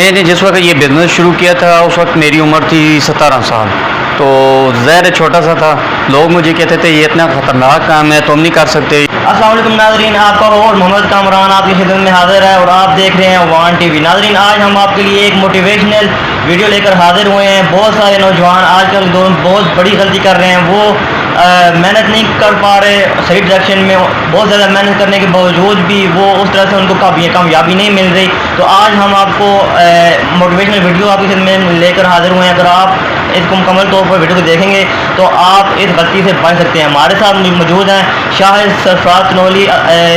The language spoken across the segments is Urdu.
میں نے جس وقت یہ بزنس شروع کیا تھا اس وقت میری عمر تھی 17 سال، تو ظاہر چھوٹا سا تھا. لوگ مجھے کہتے تھے یہ اتنا خطرناک کام ہے تم نہیں کر سکتے. السلام علیکم ناظرین، آپ کا اور محمد کامران آپ کی خدمت میں حاضر ہے اور آپ دیکھ رہے ہیں وان ٹی وی. ناظرین، آج ہم آپ کے لیے ایک موٹیویشنل ویڈیو لے کر حاضر ہوئے ہیں. بہت سارے نوجوان آج کل بہت بڑی غلطی کر رہے ہیں. وہ محنت نہیں کر پا رہے صحیح ڈائریکشن میں، بہت زیادہ محنت کرنے کے باوجود بھی وہ اس طرح سے ان کو کامیابی نہیں مل رہی. تو آج ہم آپ کو موٹیویشنل ویڈیو آپ کی خدمت میں لے کر حاضر ہوئے ہیں. اگر آپ اس کو مکمل طور پر ویڈیو کو دیکھیں گے تو آپ اس غلطی سے بچ سکتے ہیں. ہمارے ساتھ موجود ہیں شاہد سرفراز کنولی.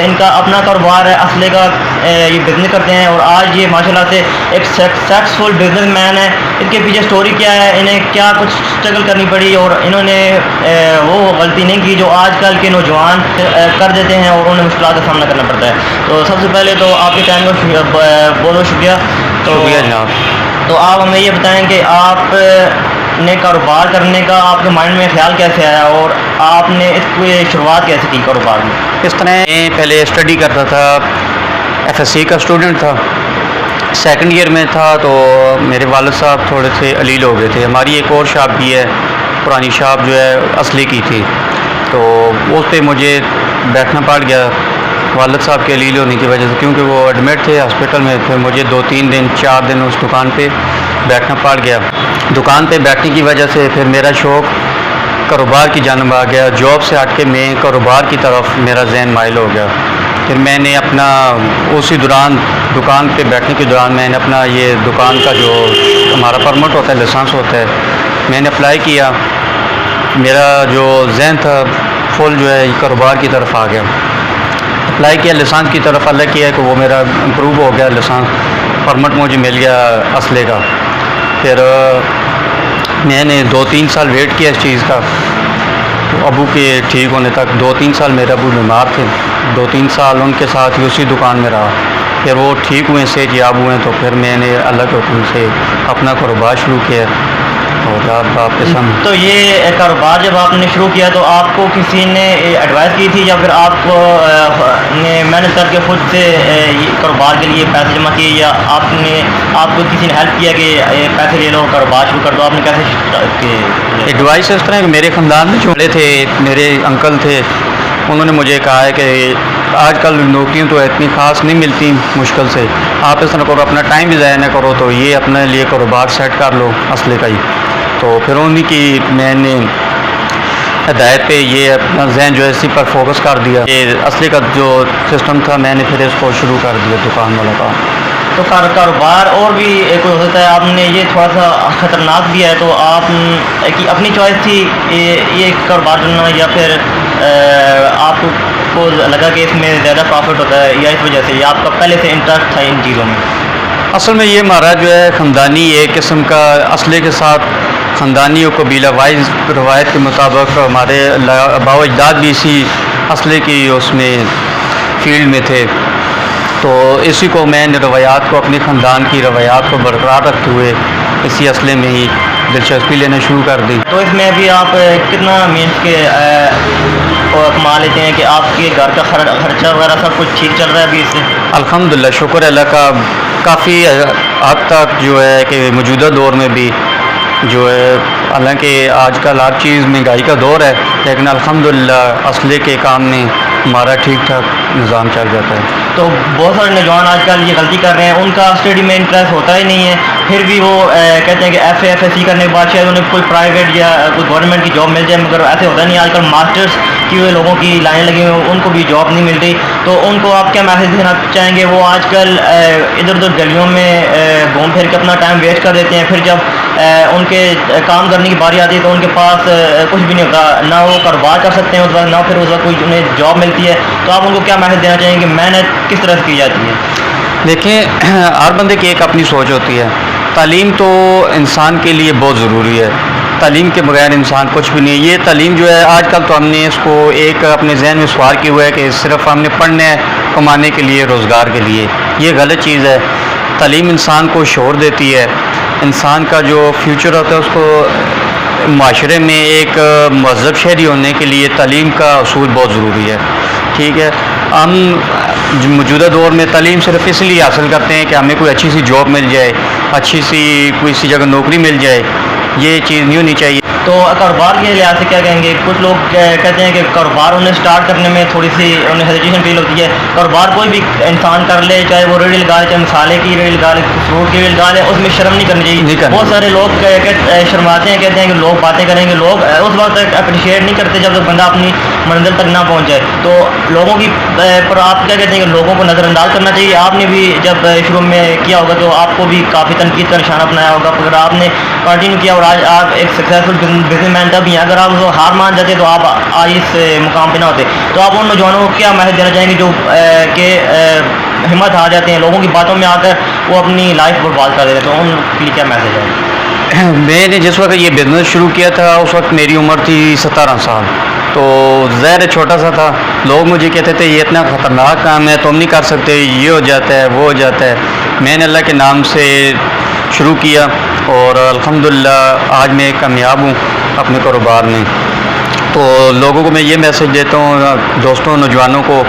ان کا اپنا کاروبار ہے، اسلحے کا یہ بزنس کرتے ہیں اور آج یہ ماشاءاللہ سے ایک سکسیسفل بزنس مین ہے. ان کے پیچھے سٹوری کیا ہے، انہیں کیا کچھ اسٹرگل کرنی پڑی اور انہوں نے وہ غلطی نہیں کی جو آج کل کے نوجوان کر دیتے ہیں اور انہیں مشکلات کا سامنا کرنا پڑتا ہے. تو سب سے پہلے تو آپ کے ٹائم کا بہت بہت شکریہ. شکریہ جناب. تو آپ ہمیں یہ بتائیں کہ آپ نے کاروبار کرنے کا آپ کے مائنڈ میں خیال کیسے آیا اور آپ نے اس کو شروعات کیسے کی کاروبار میں؟ اس طرح میں پہلے اسٹڈی کرتا تھا، FSC کا اسٹوڈنٹ تھا، سیکنڈ ایئر میں تھا. تو میرے والد صاحب تھوڑے سے علیل ہو گئے تھے. ہماری ایک اور شاپ بھی ہے، پرانی شاپ جو ہے اسلحے کی تھی، تو اس پہ مجھے بیٹھنا پڑ گیا والد صاحب کے علیل ہونے کی وجہ سے، کیونکہ وہ ایڈمٹ تھے ہاسپٹل میں. پھر مجھے 2-3 دن 4 دن اس دکان پہ بیٹھنا پڑ گیا. دکان پہ بیٹھنے کی وجہ سے پھر میرا شوق کاروبار کی جانب آ گیا. جاب سے ہٹ کے میں کاروبار کی طرف میرا ذہن مائل ہو گیا. پھر میں نے اپنا اسی دوران دکان پہ بیٹھنے کے دوران میں نے اپنا یہ دکان کا جو ہمارا پرمٹ ہوتا ہے، لائسنس ہوتا ہے، میں نے اپلائی کیا. میرا جو ذہن تھا فل جو ہے کاروبار کی طرف آ گیا. اپلائی کیا لائسنس کی طرف، اللہ کیا کہ وہ میرا امپروو ہو گیا. لائسنس پرمٹ مجھے مل گیا اسلحے کا. پھر میں نے 2-3 سال ویٹ کیا اس چیز کا، ابو کے ٹھیک ہونے تک. 2-3 سال میرے ابو بیمار تھے، 2-3 سال ان کے ساتھ ہی اسی دکان میں رہا. پھر وہ ٹھیک ہوئے، صحت یاب ہوئے، تو پھر میں نے اللہ کے حکم سے اپنا کاروبار شروع کیا. اور آپ کے سامنے تو یہ کاروبار جب آپ نے شروع کیا تو آپ کو کسی نے ایڈوائز کی تھی یا پھر آپ کو نے محنت کر کے خود سے کاروبار کے لیے پیسے جمع کیے، یا آپ کو کسی نے ہیلپ کیا کہ پیسے لے لو کاروبار شروع کر دو؟ آپ نے کیسے ایڈوائس اس طرح کہ میرے خاندان میں جو بڑے تھے، میرے انکل تھے، انہوں نے مجھے کہا ہے کہ آج کل نوکریاں تو اتنی خاص نہیں ملتی، مشکل سے آپ اس طرح کرو، اپنا ٹائم بھی ضائع نہ کرو، تو یہ اپنے لیے کاروبار سیٹ کر لو اسلحے کا ہی. تو پھر انہیں کی میں نے ہدایت پہ یہ اپنا ذہن جو ہے اسی پر فوکس کر دیا. یہ اسلحے کا جو سسٹم تھا میں نے پھر اس کو شروع کر دیا دکان والا کام. تو کاروبار اور بھی کوئی ہو سکتا ہے، آپ نے یہ تھوڑا سا خطرناک بھی ہے، تو آپ کی اپنی چوائس تھی یہ کاروبار چننا، یا پھر آپ کو لگا کہ اس میں زیادہ پروفٹ ہوتا ہے، یا اس وجہ سے یا آپ کا پہلے سے انٹرسٹ تھا ان چیزوں میں؟ اصل میں یہ ہمارا جو ہے خاندانی ایک قسم کا اسلحے کے ساتھ خاندانی اور قبیلہ وائز روایت کے مطابق ہمارے آباء و اجداد بھی اسی اسلحے کی اس میں فیلڈ میں تھے. تو اسی کو میں نے روایات کو، اپنے خاندان کی روایات کو برقرار رکھتے ہوئے اسی اسلحے میں ہی دلچسپی لینا شروع کر دی. تو اس میں بھی آپ کتنا مینس کے کما لیتے ہیں کہ آپ کے گھر کا خرچہ وغیرہ سب کچھ ٹھیک چل رہا ہے ابھی اس سے؟ الحمدللہ، شکر اللہ کا. کافی حد تک جو ہے کہ موجودہ دور میں بھی جو ہے، حالانکہ آج کل ہر چیز مہنگائی کا دور ہے، لیکن الحمدللہ اسلحے کے کام میں ہمارا ٹھیک ٹھاک نظام چل جاتا ہے. تو بہت سارے نوجوان آج کل یہ غلطی کر رہے ہیں، ان کا اسٹڈی میں انٹرسٹ ہوتا ہی نہیں ہے، پھر بھی وہ کہتے ہیں کہ FSC کرنے کے بعد شاید انہیں کوئی پرائیویٹ یا کوئی گورنمنٹ کی جاب مل جائے، مگر ایسے ہوتا نہیں. آج کل ماسٹرس کی ہوئے لوگوں کی لائن لگی ہوئی ہیں، ان کو بھی جاب نہیں مل رہی. تو ان کو آپ کیا میسیج دینا چاہیں گے؟ وہ آج کل ادھر ادھر گلیوں میں گھوم پھر کے اپنا ٹائم ویسٹ کر دیتے ہیں، پھر جب ان کے کام کرنے کی باری آتی ہے تو ان کے پاس کچھ بھی نہیں ہوتا، نہ وہ کاروبار کر سکتے ہیں اس وقت، نہ پھر اس وقت کوئی انہیں جاب ملتی ہے. تو آپ ان کو کیا میسیج دینا چاہیں گے محنت کس طرح سے کی جاتی ہے؟ دیکھیں، ہر بندے کی ایک اپنی سوچ ہوتی ہے. تعلیم تو انسان کے لیے بہت ضروری ہے، تعلیم کے بغیر انسان کچھ بھی نہیں. یہ تعلیم جو ہے آج کل تو ہم نے اس کو ایک اپنے ذہن میں سوار کیا ہوا ہے کہ صرف ہم نے پڑھنا ہے کمانے کے لیے، روزگار کے لیے. یہ غلط چیز ہے. تعلیم انسان کو شعور دیتی ہے. انسان کا جو فیوچر ہوتا ہے اس کو معاشرے میں ایک مہذب شہری ہونے کے لیے تعلیم کا اصول بہت ضروری ہے. ٹھیک ہے، ہم موجودہ دور میں تعلیم صرف اس لیے حاصل کرتے ہیں کہ ہمیں کوئی اچھی سی جاب مل جائے، اچھی سی کوئی سی جگہ نوکری مل جائے، یہ چیز نہیں ہونی چاہیے۔ تو کاروبار کے لحاظ سے کیا کہیں گے؟ کچھ لوگ کہتے ہیں کہ کاروبار انہیں سٹارٹ کرنے میں تھوڑی سی انہیں ہیزیٹیشن فیل ہوتی ہے۔ کاروبار کوئی بھی انسان کر لے، چاہے وہ ریڑھی لگا لے، چاہے مسالے کی ریڑھی لگا لے، فروٹ کی ریڑھی لگا لے، اس میں شرم نہیں کرنی چاہیے۔ بہت سارے لوگ شرماتے ہیں، کہتے ہیں کہ لوگ باتیں کریں گے، لوگ اس وقت تک اپریشیٹ نہیں کرتے جب تک بندہ اپنی منزل تک نہ پہنچ جائے۔ تو لوگوں کی پر آپ کیا کہتے ہیں کہ لوگوں کو نظر انداز کرنا چاہیے؟ آپ نے بھی جب شروع میں کیا ہوگا تو آپ کو بھی کافی تنقید کا نشانہ بنایا ہوگا، اگر آپ نے کنٹینیو کیا اور آج آپ ایک سکسیزفل بزنس مین تب ہیں۔ اگر آپ ہار مان جاتے تو آپ آج اس مقام پہ نہ ہوتے۔ تو آپ ان نوجوانوں کو کیا میسج دینا چاہیں گے جو کہ ہمت ہار جاتے ہیں، لوگوں کی باتوں میں آ کر وہ اپنی لائف برباد کر دیتے ہیں؟ تو ان کے لیے کیا میسج ہے؟ میں نے جس وقت یہ بزنس شروع کیا تھا اس وقت میری عمر تھی 17 سال، تو ظاہر چھوٹا سا تھا۔ لوگ مجھے کہتے تھے یہ اتنا خطرناک کام ہے، تم نہیں کر سکتے، یہ ہو جاتا ہے، وہ ہو جاتا ہے۔ میں نے اللہ کے نام سے شروع کیا اور الحمدللہ آج میں کامیاب ہوں اپنے کاروبار میں۔ تو لوگوں کو میں یہ میسج دیتا ہوں، دوستوں نوجوانوں کو،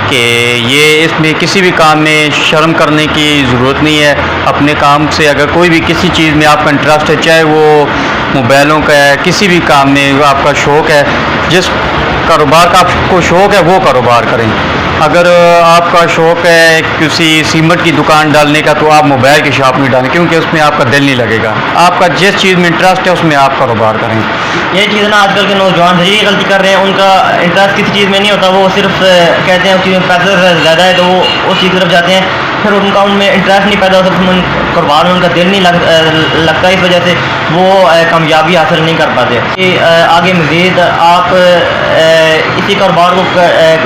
کہ یہ اس میں کسی بھی کام میں شرم کرنے کی ضرورت نہیں ہے۔ اپنے کام سے اگر کوئی بھی کسی چیز میں آپ کا انٹرسٹ ہے، چاہے وہ موبائلوں کا ہے، کسی بھی کام میں آپ کا شوق ہے، جس کاروبار کا آپ کو شوق ہے وہ کاروبار کریں۔ اگر آپ کا شوق ہے کسی سیمنٹ کی دکان ڈالنے کا تو آپ موبائل کی شاپ نہیں ڈالیں، کیونکہ اس میں آپ کا دل نہیں لگے گا۔ آپ کا جس چیز میں انٹرسٹ ہے اس میں آپ کاروبار کریں۔ یہ چیز نا آج کل کے نوجوان یہ غلطی کر رہے ہیں، ان کا انٹرسٹ کسی چیز میں نہیں ہوتا، وہ صرف کہتے ہیں اس چیز میں پیسہ زیادہ ہے تو وہ اس چیز کی طرف جاتے ہیں، پھر ان کا ان میں انٹرسٹ نہیں پیدا ہوتا، کاروبار میں ان کا دل نہیں لگتا، اس وجہ سے وہ کامیابی حاصل نہیں کر پاتے۔ آگے مزید آپ اسی کاروبار کو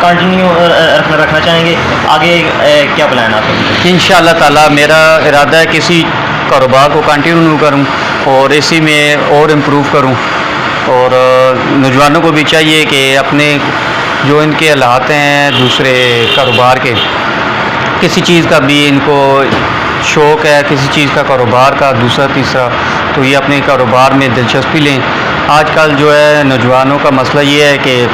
کنٹینیو رکھنا چاہیں گے؟ آگے کیا پلان ہے آپ کا؟ انشاءاللہ تعالی میرا ارادہ ہے کسی کاروبار کو کنٹینیو کروں اور اسی میں اور امپروو کروں، اور نوجوانوں کو بھی چاہیے کہ اپنے جو ان کے حالات ہیں دوسرے کاروبار کے، کسی چیز کا بھی ان کو شوق ہے، کسی چیز کا کاروبار کا دوسرا تیسرا، تو یہ اپنے کاروبار میں دلچسپی لیں۔ آج کل جو ہے نوجوانوں کا مسئلہ یہ ہے کہ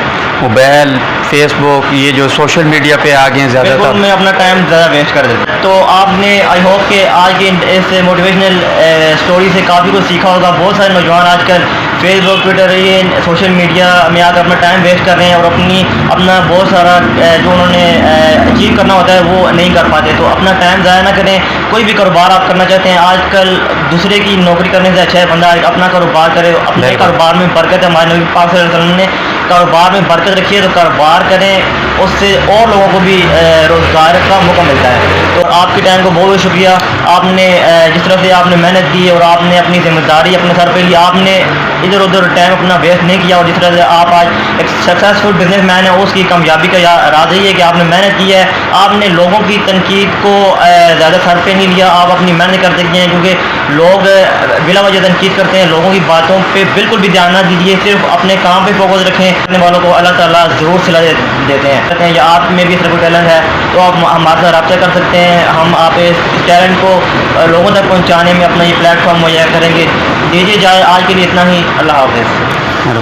موبائل، فیس بک، یہ جو سوشل میڈیا پہ آ گئے ہیں زیادہ تر، میں اپنا ٹائم زیادہ ویسٹ کر دیتا ہوں۔ تو آپ نے آئی ہوپ کہ آج کی اس موٹیویشنل اسٹوری سے کافی کچھ سیکھا ہوگا۔ بہت سارے نوجوان آج کل فیس بک، ٹویٹر، یہ سوشل میڈیا میں آ کر اپنا ٹائم ویسٹ کر رہے ہیں اور اپنا بہت سارا جو انہوں نے اچیو کرنا ہوتا ہے وہ نہیں کر پاتے۔ تو اپنا ٹائم ضائع نہ کریں۔ کوئی بھی کاروبار آپ کرنا چاہتے ہیں، آج کل دوسرے کی نوکری کرنے سے اچھا ہے بندہ اپنا کاروبار کرے، اپنے کاروبار میں برکت ہے۔ ہمارے نبی پاک صلی اللہ علیہ وسلم نے کاروبار میں برکت رکھی ہے، تو کاروبار کریں، اس سے اور لوگوں کو بھی روزگار کا موقع ملتا ہے۔ تو آپ کے ٹائم کو بہت بہت شکریہ۔ آپ نے جس طرح سے آپ نے محنت کی اور آپ نے اپنی ذمہ داری اپنے سر پہ لی، آپ نے ادھر ادھر ٹائم اپنا ویسٹ نہیں کیا، اور جس طرح سے آپ آج ایک سکسیزفل بزنس مین ہیں، اس کی کامیابی کا راز یہی ہے کہ آپ نے محنت کی ہے، آپ نے لوگوں کی تنقید کو زیادہ سر پہ نہیں لیا، آپ اپنی محنت کرتے گئے ہیں، کیونکہ لوگ بلا وجہ تنقید کرتے ہیں۔ لوگوں کی باتوں پہ بالکل بھی دھیان نہ دیجیے، صرف اپنے کام پہ فوکس رکھیں۔ کرنے والوں کو اللہ تعالیٰ ضرور صلہ دیتے ہیں۔ کہتے ہیں یا آپ میں بھی اس طرح کوئی ٹیلنٹ ہے تو آپ ہمارے ساتھ رابطہ کر سکتے ہیں، ہم آپ اس ٹیلنٹ کو لوگوں تک پہنچانے میں اپنا یہ پلیٹ فارم مہیا کریں گے۔ دیجیے جائے آج کے لیے اتنا ہی۔ اللہ حافظ۔